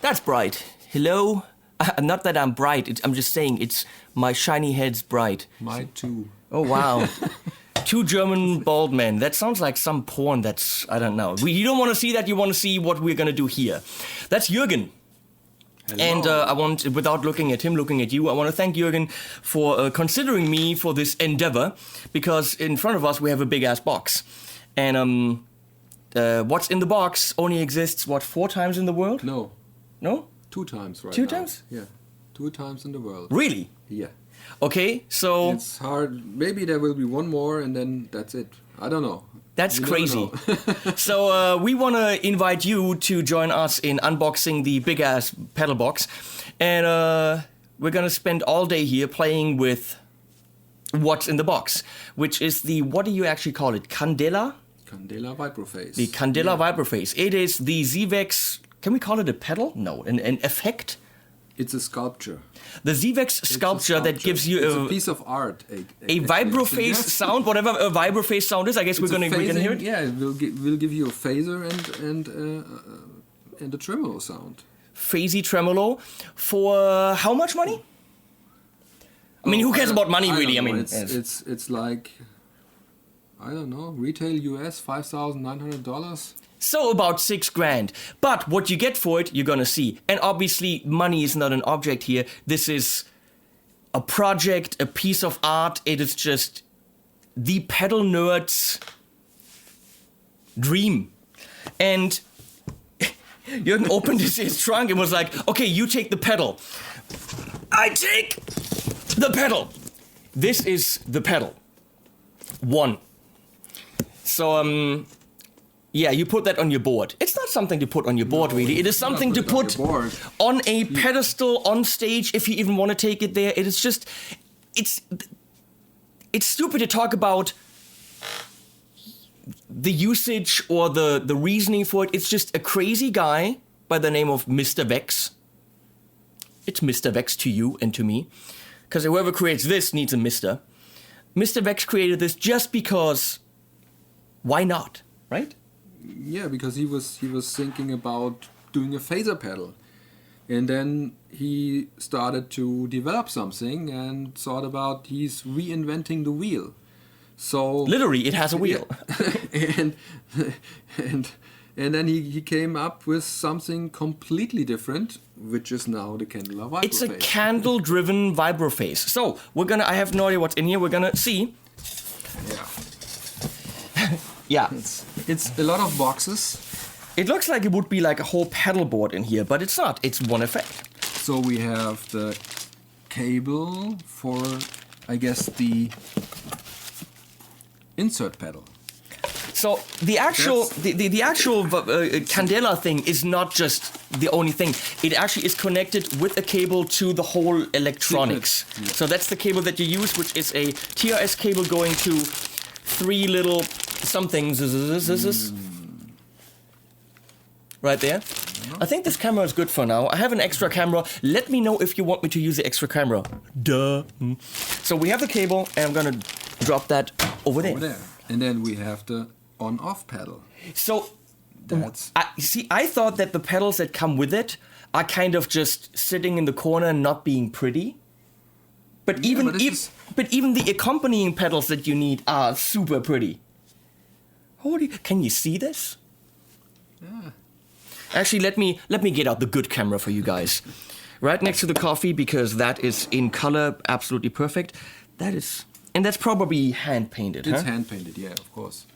That's bright. Hello? Not that I'm bright. I'm just saying it's my shiny head's bright. My too. Oh, wow. Two German bald men. That sounds like some porn that's, I don't know. You don't want to see that. You want to see what we're going to do here. That's Jürgen. Hello. And I want, without looking at him, looking at you, I want to thank Jürgen for considering me for this endeavor, because in front of us we have a big-ass box. And what's in the box only exists, 4 times in the world? No. No? 2 times right 2 now. times? Yeah. 2 times in the world. Really? Yeah. Okay, so... It's hard. Maybe there will be one more and then that's it. I don't know. That's You crazy. never know. So we want to invite you to join us in unboxing the big-ass pedal box. And we're going to spend all day here playing with what's in the box, which is the, what do you actually call it? Candela? Candela Vibrophase. The Candela Vibrophase. It is the ZVEX, can we call it a pedal? No, an effect? It's a sculpture. The ZVEX sculpture that gives you it's a piece of art. A vibrophase Yes. sound, whatever a vibrophase sound is. I guess we're going to hear it. Yeah, it will give you a phaser and a tremolo sound. Phasey tremolo for how much money? I mean, who cares about money, really? I don't know. mean, it's like, I don't know, retail US $5,900. so about $6,000. But what you get for it, you're gonna see. And obviously, money is not an object here. This is a project, a piece of art. It is just the pedal nerd's dream. And Jürgen opened his trunk and was like, okay, you take the pedal. I take the pedal. This is the pedal. 1. So, yeah, you put that on your board. It's not something to put on your board, really. It is something to put on a pedestal, on stage, if you even want to take it there. It is just, it's stupid to talk about the usage or the reasoning for it. It's just a crazy guy by the name of Mr. Vex. It's Mr. Vex to you and to me. Because whoever creates this needs a Mr. Mr. Vex created this just because, why not, right? Yeah, because he was thinking about doing a phaser pedal. And then he started to develop something and thought about he's reinventing the wheel. So Literally, it has a wheel. Yeah. and then he came up with something completely different, which is now the Candela Vibrophase. It's a candle-driven vibrophase. So I have no idea what's in here. We're gonna see. Yeah. Yeah. It's a lot of boxes. It looks like it would be like a whole pedal board in here, but it's not. It's one effect. So we have the cable for, I guess, the insert pedal. So the actual Candela thing is not just the only thing. It actually is connected with a cable to the whole electronics. Yeah. So that's the cable that you use, which is a TRS cable going to 3 little somethings. Right there. I think this camera is good for now. I have an extra camera. Let me know if you want me to use the extra camera. Duh. So we have the cable, and I'm gonna drop that over there. And then we have the on-off pedal. So, That's I thought that the pedals that come with it are kind of just sitting in the corner and not being pretty. But even the accompanying pedals that you need are super pretty. Can you see this? yeah. Actually, let me get out the good camera for you guys. Right next to the coffee, because that is in color absolutely perfect. And that's probably hand painted, It's huh? hand painted, yeah, of course.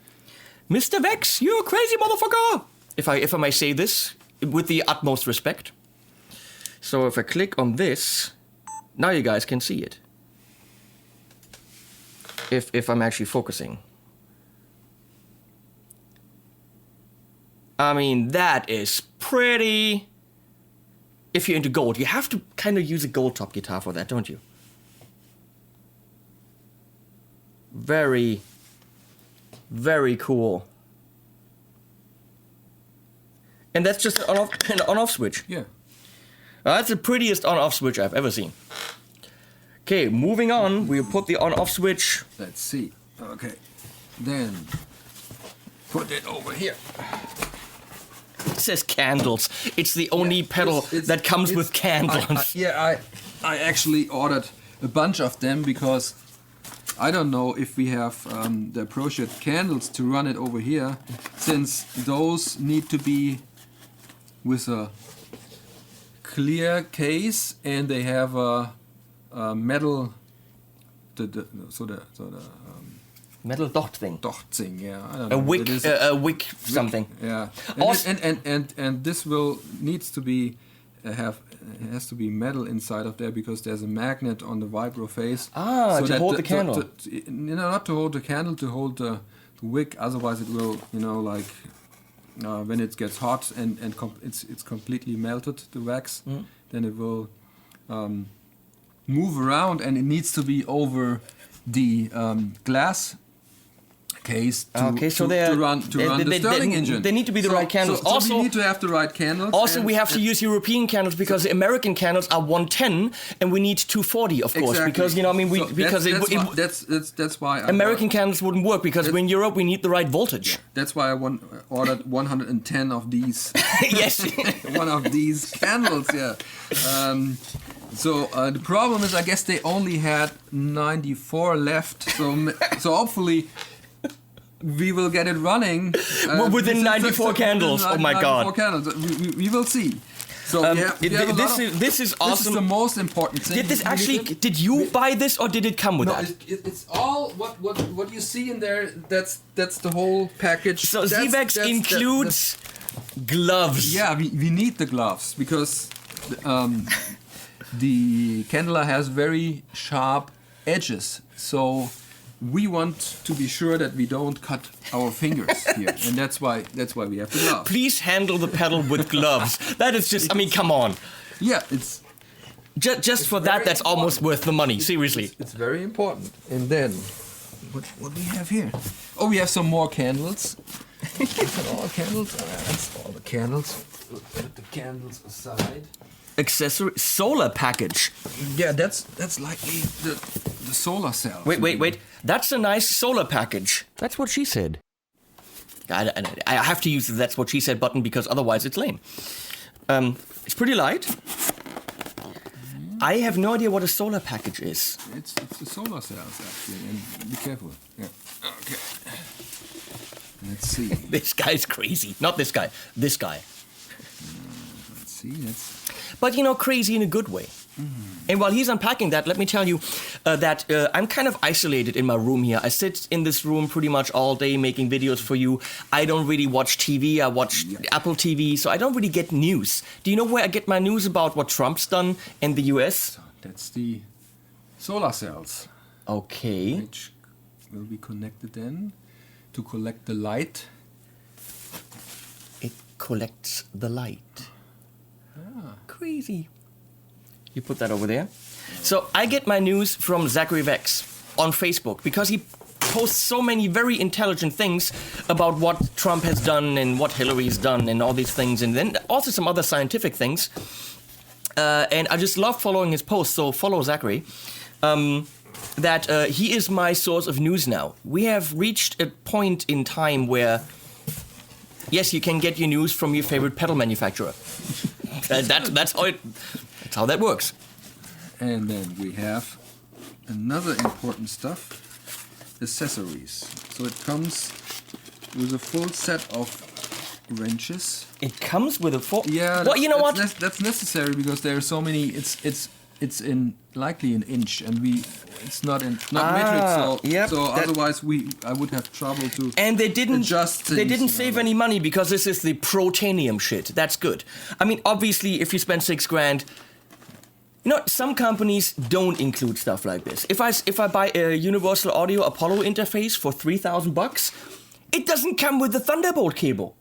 Mr. Vex, you crazy motherfucker! If I may say this with the utmost respect. So if I click on this, now you guys can see it. If I'm actually focusing. I mean, that is pretty. If you're into gold, you have to kind of use a gold top guitar for that, don't you? Very, very cool. And that's just an on-off switch. Yeah. That's the prettiest on-off switch I've ever seen. Okay, moving on. We'll put the on-off switch. Let's see. Okay. Then put it over here. it says candles. It's the only pedal that comes with candles. I actually ordered a bunch of them because I don't know if we have the appropriate candles to run it over here, since those need to be with a clear case and they have a metal. Metal dot thing. Dochting, yeah. I don't A know. wick, a wick something. Yeah. Also- And this needs to be it has to be metal inside of there because there's a magnet on the Vibrophase. To hold the candle. Not to hold the candle, to hold the wick. Otherwise, it will, when it gets hot and it's completely melted, the wax, then it will move around, and it needs to be over the glass case to run the Stirling engine. They need to be the right candles. Also, we need to have the right candles. Also, we have to use European candles because the American candles are 110, and we need 240, of course, exactly. because that's why American candles wouldn't work because in Europe we need the right voltage. That's why I ordered 110 of these. Yes, one of these candles. Yeah. So the problem is, I guess they only had 94 left. So hopefully we will get it running within 94 candles. Oh my God! 94 candles. We will see. So this is awesome. This is the most important thing. Did you buy this or did it come with that? It's all what you see in there. That's the whole package. So ZVEX includes gloves. Yeah, we need the gloves because the candela has very sharp edges. So we want to be sure that we don't cut our fingers here, and that's why we have the gloves. Please handle the pedal with gloves. That is just, come on. Yeah, it's just for that. That's almost worth the money. Seriously, it's very important. And then, what we have here? Oh, we have some more candles. All candles. That's all the candles. Put the candles aside. Accessory solar package. Yeah, that's likely the solar cell. Wait. That's a nice solar package. That's what she said. I have to use the "that's what she said" button because otherwise it's lame. It's pretty light. I have no idea what a solar package is. It's the solar cells actually, and be careful. Yeah. Okay. Let's see. This guy's crazy. Not this guy. This guy. Let's see. But crazy in a good way. And while he's unpacking that, let me tell you that I'm kind of isolated in my room here. I sit in this room pretty much all day making videos for you. I don't really watch TV. I watch Apple TV, so I don't really get news. Do you know where I get my news about what Trump's done in the US? That's the solar cells. Okay. Which will be connected then to collect the light. It collects the light. Crazy. You put that over there. So I get my news from Zachary Vex on Facebook because he posts so many very intelligent things about what Trump has done and what Hillary's done and all these things, and then also some other scientific things. And I just love following his posts, so follow Zachary. He is my source of news now. We have reached a point in time where, yes, you can get your news from your favorite pedal manufacturer. That's how that works. And then we have another important stuff, accessories. So it comes with a full set of wrenches. It comes with a full. Yeah. Well, you know what? That's necessary because there are so many. It's in likely an inch, and it's not metric. So otherwise I would have trouble to. And they didn't adjust things, They didn't save any money because this is the protanium shit. That's good. I mean, obviously, if you spend $6,000. Some companies don't include stuff like this. If I buy a Universal Audio Apollo interface for $3,000, it doesn't come with the Thunderbolt cable.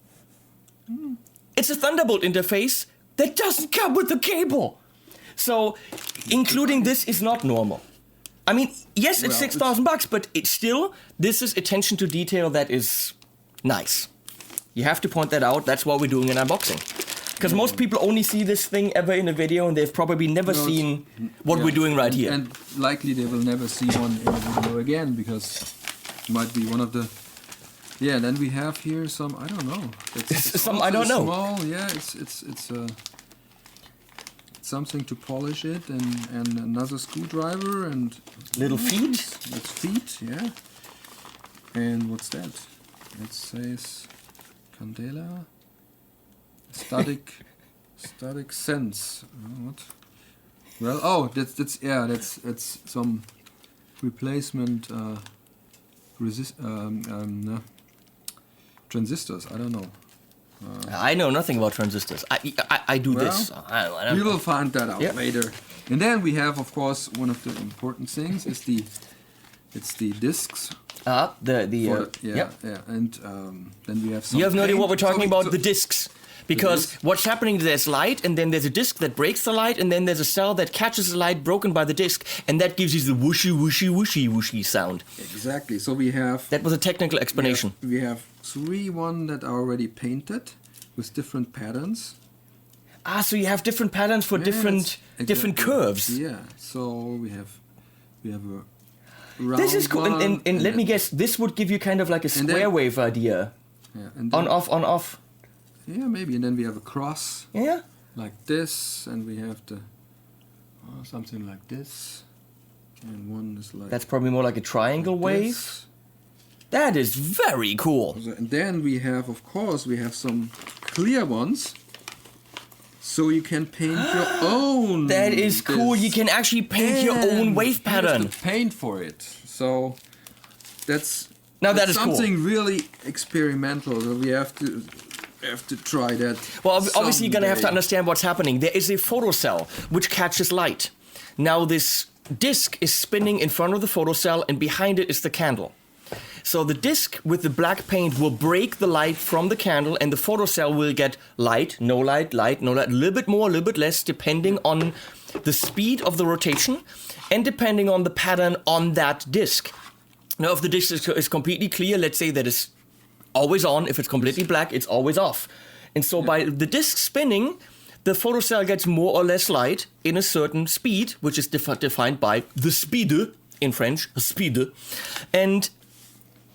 It's a Thunderbolt interface that doesn't come with the cable. So, including this is not normal. I mean, yes, it's $6,000, but this is attention to detail that is nice. You have to point that out. That's why we're doing an unboxing. Because most people only see this thing ever in a video, and they've probably never seen what we're doing right here. And likely they will never see one in a video again, because it might be one of the Yeah, then we have here some, I don't know. It's Some I don't know. Small, yeah, it's something to polish it, and another screwdriver and Little feet. That's feet, yeah. And what's that? It says Candela static sense. What? Well, oh, that's some replacement transistors. I don't know. I know nothing about transistors. I do this. I don't We know. will find that out later. And then we have, of course, one of the important things is it's the discs. Yep. And then we have some. You have no idea what we're talking about, so- the discs. Because what's happening, there's light, and then there's a disc that breaks the light, and then there's a cell that catches the light broken by the disc, and that gives you the whooshy, whooshy, whooshy, whooshy sound. Exactly. So we have. That was a technical explanation. We have 3 that are already painted with different patterns. So you have different patterns for different curves. Yeah. So we have a round This is cool. one, And let me guess, this would give you kind of like a square wave idea. Yeah. And On, then, off. Yeah, maybe. And then we have a cross Yeah? like this, and we have something like this, and one is like. That's probably more like a triangle wave. this. That is very cool. And then we have, of course, some clear ones. So you can paint your own. That is cool. disc. You can actually paint your own wave You have pattern. to paint for it. So that's Now that is cool. something really experimental. So we have to try that. Well, obviously you're going to have to someday. understand what's happening. There is a photocell which catches light. Now this disc is spinning in front of the photocell, and behind it is the candle. So the disc with the black paint will break the light from the candle, and the photocell will get light, no light, no light, a little bit more, a little bit less, depending on the speed of the rotation and depending on the pattern on that disc. Now, if the disc is completely clear, let's say that it's always on. If it's completely black, it's always off. And so by the disc spinning, the photocell gets more or less light in a certain speed, which is defined by the speed, in French, speed. And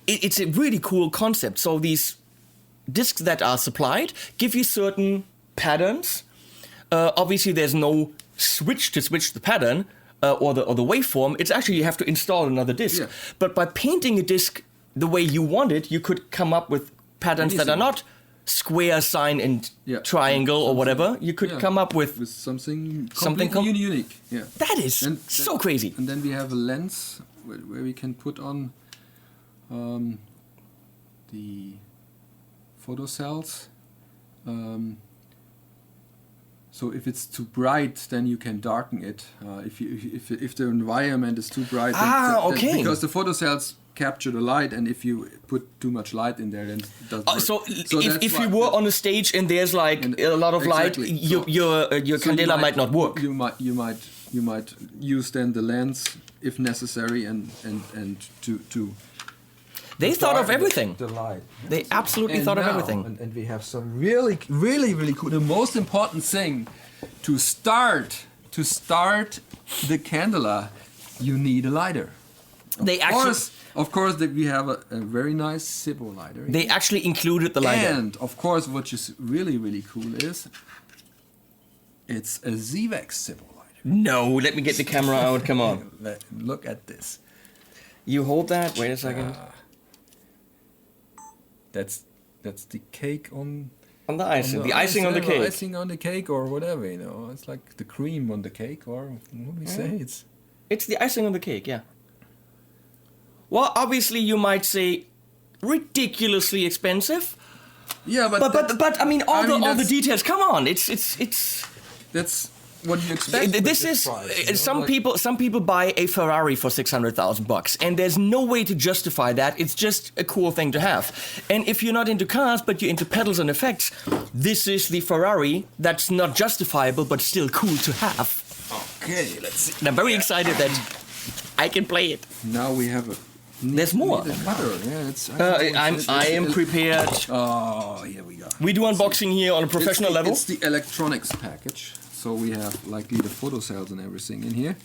it's a really cool concept. So these discs that are supplied give you certain patterns. Obviously, there's no switch to switch the pattern or the waveform. It's actually you have to install another disc. Yeah. But by painting a disc the way you want it, you could come up with patterns that are not square, sine, and triangle or whatever. You could come up with something something completely unique. Yeah. That is so crazy. And then we have a lens where we can put on the photocells. So if it's too bright, then you can darken it. If the environment is too bright, then because the photocells capture the light, and if you put too much light in there, then it doesn't work. So if you were on a stage and there's like a lot of light, your candela might not work. You might use then the lens if necessary, and to They thought of everything. The light. They absolutely thought of everything. And we have some really cool. The most important thing to start the candela, you need a lighter. Of course, we have a very nice Zippo lighter. They actually included the lighter. And of course, what is really cool is it's a ZVEX Zippo lighter. No, let me get the camera out. Come on. Look at this. You hold that. Wait a second. That's the cake on the icing. The icing on the cake. Icing on the cake, or whatever, you know. It's like the cream on the cake, or what do we say? It's the icing on the cake, yeah. Well, obviously you might say ridiculously expensive. Yeah, but I mean all the details. Come on, it's. That's what you expect. This is price, some people buy a Ferrari for $600,000, and there's no way to justify that. It's just a cool thing to have. And if you're not into cars but you're into pedals and effects, this is the Ferrari that's not justifiable but still cool to have. Okay, let's see. And I'm very excited that I can play it. Now we have a. There's more. I am prepared. Oh, here we go. We do unboxing here on a professional level. It's the electronics package. So we have likely the photocells and everything in here.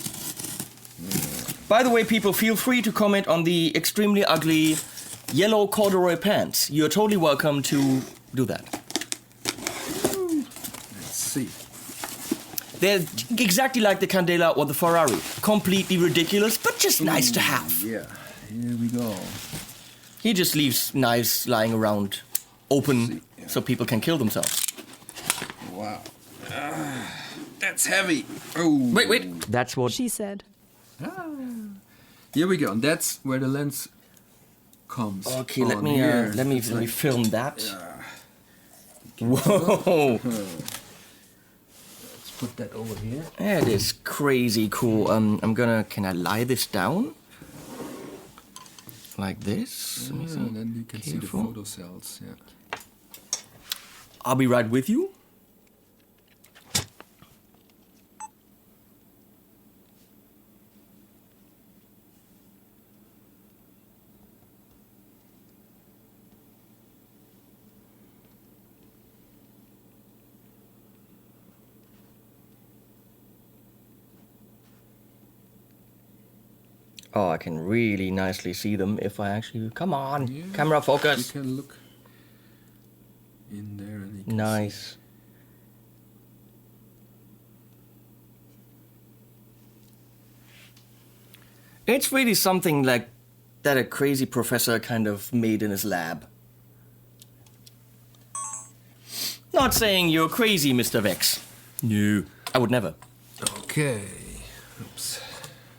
By the way, people, feel free to comment on the extremely ugly yellow corduroy pants. You're totally welcome to do that. Let's see. They're exactly like the Candela or the Ferrari. Completely ridiculous, but just nice to have. Yeah, here we go. He just leaves knives lying around open so people can kill themselves. Wow. That's heavy. Oh. Wait. That's what She said. Here we go. And that's where the lens comes. Okay, on let me here. let me film that. Whoa! Let's put that over here. That is crazy cool. Can I lie this down? Like this? Let me see. And then you can see the Careful. photocells. Yeah. I'll be right with you. Oh, I can really nicely see them if I actually... Come on, Yeah. camera focus. You can look in there and you can Nice. It's really something like that a crazy professor kind of made in his lab. Not saying you're crazy, Mr. Vex. No, I would never. Okay. Oops.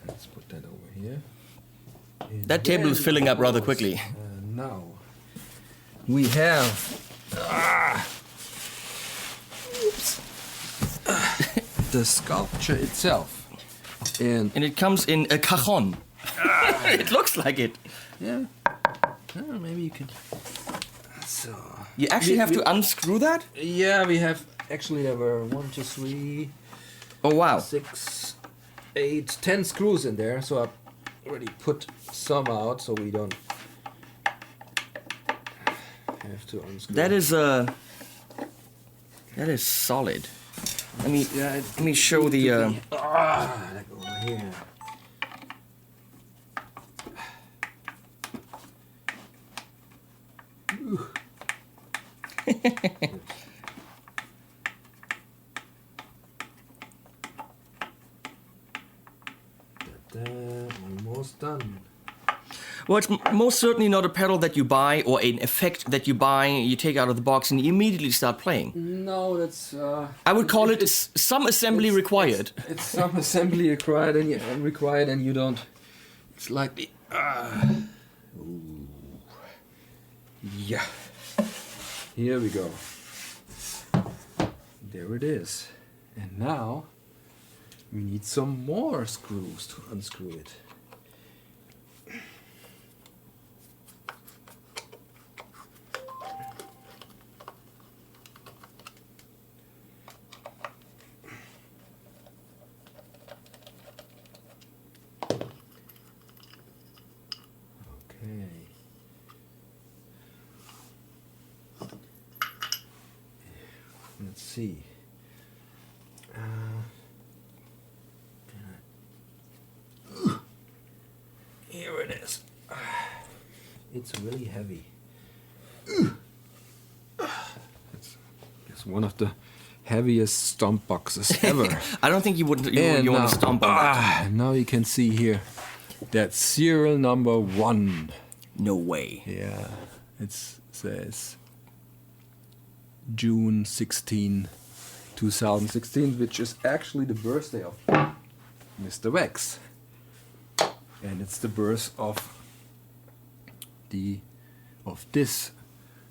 Let's put that over here. And That table is then, filling up of rather course, quickly. now we have the sculpture itself. And And it comes in a cajon. It looks like it. yeah, maybe you can. So You actually have to unscrew that? yeah, we have actually there were 1, 2, 3, Oh, wow. 6, 8, 10 screws in there. So I already put some out so we don't have to unscrew. That is solid. Let me show the like over here. Almost done. Well, it's most certainly not a pedal that you buy or an effect that you buy, you take out of the box and you immediately start playing. No, that's. I would call it some assembly required. It's some assembly required, and you don't. It's like the. Ooh. Yeah. Here we go. There it is. And now we need some more screws to unscrew it. Okay. Let's see. Here it is. It's really heavy. It's one of the heaviest stomp boxes ever. I don't think you would And you want now- to stomp on that. Now you can see here that serial number 1. No way. Yeah, it says June 16, 2016, which is actually the birthday of Mr. Vex. And it's the birth of this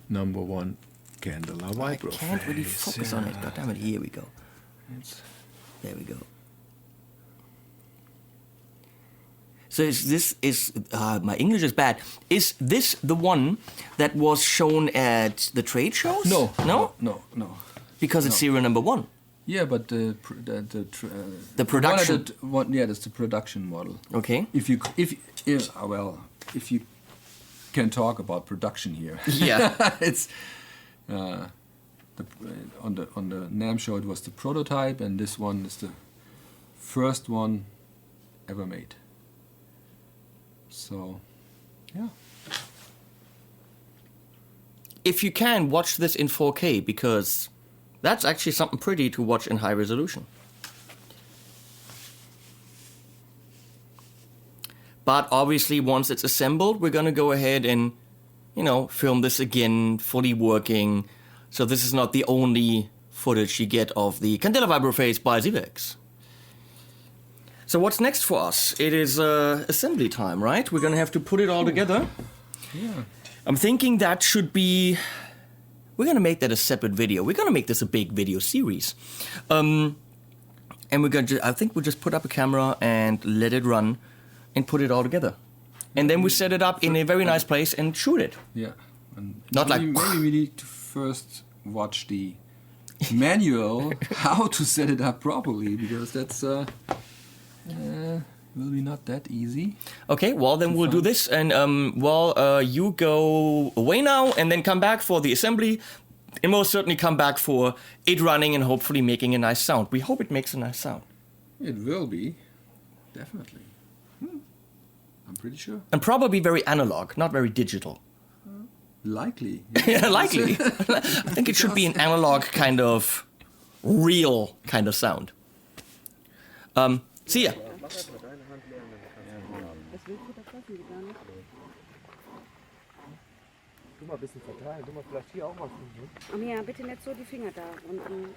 number 1 Candela Vibrophase. I can't really focus on it. God damn it, here we go. It's There we go. So my English is bad. Is this the one that was shown at the trade shows? No. No? No. Because it's serial number 1. Yeah, but The one production. of the- one- yeah, that's the production model. Okay. If you can talk about production here. Yeah. It's on the NAMM show it was the prototype, and this one is the first one ever made. So, yeah. if you can, watch this in 4K, because that's actually something pretty to watch in high resolution. But obviously, once it's assembled, we're going to go ahead and, you know, film this again, fully working. So this is not the only footage you get of the Candela Vibrophase by ZVEX. So what's next for us? It is assembly time, right? We're going to have to put it all together. Yeah. I'm thinking that should be... We're going to make that a separate video. We're going to make this a big video series. And we're going to... I think we'll just put up a camera and let it run and put it all together. And then we set it up in a very nice place and shoot it. Yeah. And Not maybe, like... maybe we need to first watch the manual how to set it up properly, because that's will be not that easy. Okay, well then we'll do this, and you go away now and then come back for the assembly, and most certainly come back for it running and hopefully making a nice sound. We hope it makes a nice sound. It will be, definitely. I'm pretty sure. And probably very analog, not very digital. Likely. Yeah, likely. I think it should be an analog kind of real kind of sound. See ya. Du mal ein bisschen verteilen, du mal vielleicht hier auch mal finden. Ach ja, bitte nicht so die Finger da unten.